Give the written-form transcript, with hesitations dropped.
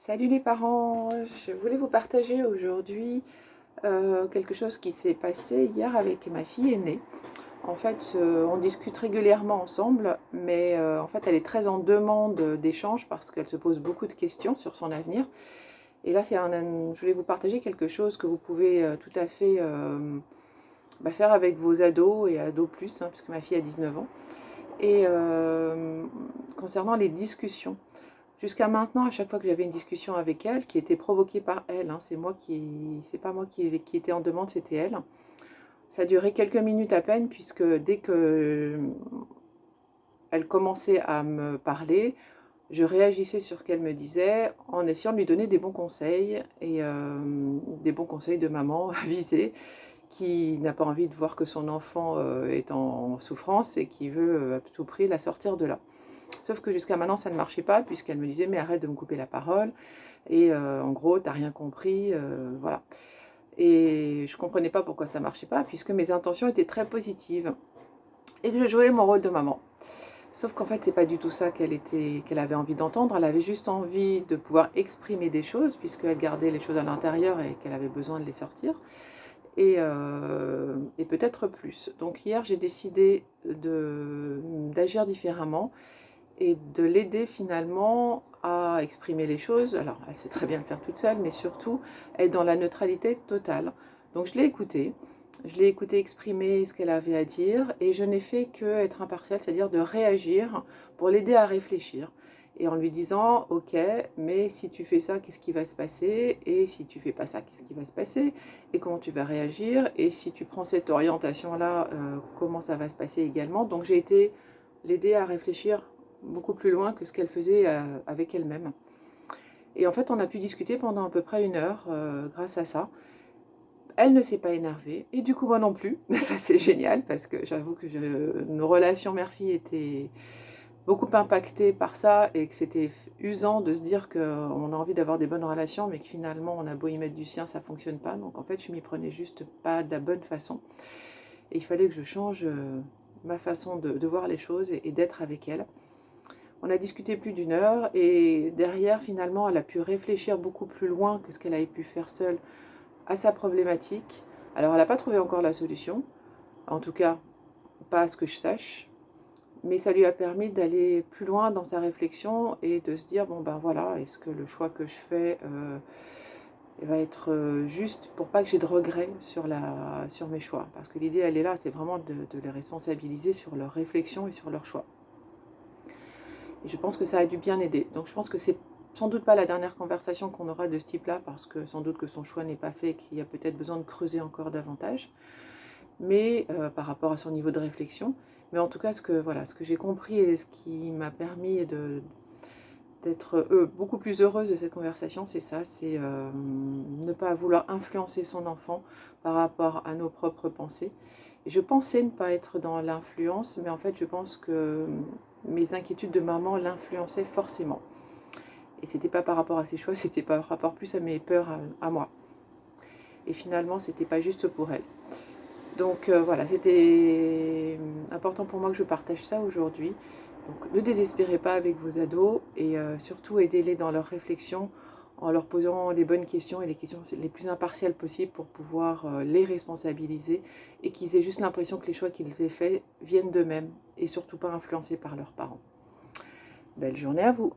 Salut les parents, je voulais vous partager aujourd'hui quelque chose qui s'est passé hier avec ma fille aînée. En fait, on discute régulièrement ensemble, mais en fait, elle est très en demande d'échange parce qu'elle se pose beaucoup de questions sur son avenir. Et là, je voulais vous partager quelque chose que vous pouvez tout à fait faire avec vos ados et ados plus, hein, puisque ma fille a 19 ans. Et concernant les discussions. Jusqu'à maintenant, à chaque fois que j'avais une discussion avec elle, qui était provoquée par elle, hein, c'est pas moi qui était en demande, c'était elle. Ça a duré quelques minutes à peine, puisque dès que elle commençait à me parler, je réagissais sur ce qu'elle me disait en essayant de lui donner des bons conseils, et des bons conseils de maman avisée, qui n'a pas envie de voir que son enfant est en souffrance et qui veut à tout prix la sortir de là. Sauf que jusqu'à maintenant, ça ne marchait pas, puisqu'elle me disait « mais arrête de me couper la parole ». Et en gros, t'as rien compris, voilà. Et je comprenais pas pourquoi ça marchait pas, puisque mes intentions étaient très positives. Et que je jouais mon rôle de maman. Sauf qu'en fait, c'est pas du tout ça qu'elle avait envie d'entendre. Elle avait juste envie de pouvoir exprimer des choses, puisqu'elle gardait les choses à l'intérieur et qu'elle avait besoin de les sortir. Et peut-être plus. Donc hier, j'ai décidé d'agir différemment et de l'aider finalement à exprimer les choses. Alors, elle sait très bien le faire toute seule, mais surtout, être dans la neutralité totale. Donc, je l'ai écouté exprimer ce qu'elle avait à dire, et je n'ai fait que être impartiale, c'est-à-dire de réagir pour l'aider à réfléchir. Et en lui disant, ok, mais si tu fais ça, qu'est-ce qui va se passer? Et si tu fais pas ça, qu'est-ce qui va se passer? Et comment tu vas réagir? Et si tu prends cette orientation-là, comment ça va se passer également? Donc j'ai été l'aider à réfléchir beaucoup plus loin que ce qu'elle faisait avec elle-même. Et en fait, on a pu discuter pendant à peu près 1 heure grâce à ça. Elle ne s'est pas énervée, et du coup moi non plus. Ça c'est génial, parce que j'avoue que nos relations mère-fille étaient beaucoup impactées par ça, et que c'était usant de se dire qu'on a envie d'avoir des bonnes relations, mais que finalement on a beau y mettre du sien, ça ne fonctionne pas. Donc en fait, je m'y prenais juste pas de la bonne façon. Et il fallait que je change ma façon de voir les choses et d'être avec elle. On a discuté plus d'1 heure, et derrière, finalement, elle a pu réfléchir beaucoup plus loin que ce qu'elle avait pu faire seule à sa problématique. Alors, elle n'a pas trouvé encore la solution, en tout cas, pas à ce que je sache, mais ça lui a permis d'aller plus loin dans sa réflexion et de se dire, bon ben voilà, est-ce que le choix que je fais va être juste pour pas que j'ai de regrets sur mes choix. Parce que l'idée, elle est là, c'est vraiment de les responsabiliser sur leur réflexion et sur leurs choix. Et je pense que ça a dû bien aider. Donc je pense que c'est sans doute pas la dernière conversation qu'on aura de ce type-là, parce que sans doute que son choix n'est pas fait et qu'il y a peut-être besoin de creuser encore davantage, mais par rapport à son niveau de réflexion. Mais en tout cas, ce que j'ai compris et ce qui m'a permis d'être beaucoup plus heureuse de cette conversation, c'est ça, c'est ne pas vouloir influencer son enfant par rapport à nos propres pensées. Et je pensais ne pas être dans l'influence, mais en fait je pense que mes inquiétudes de maman l'influençaient forcément. Et c'était pas par rapport à ses choix, c'était par rapport plus à mes peurs à moi. Et finalement, c'était pas juste pour elle. Donc voilà, c'était important pour moi que je partage ça aujourd'hui. Donc ne désespérez pas avec vos ados, et surtout aidez-les dans leur réflexion en leur posant les bonnes questions et les questions les plus impartiales possibles pour pouvoir les responsabiliser, et qu'ils aient juste l'impression que les choix qu'ils aient faits viennent d'eux-mêmes et surtout pas influencés par leurs parents. Belle journée à vous!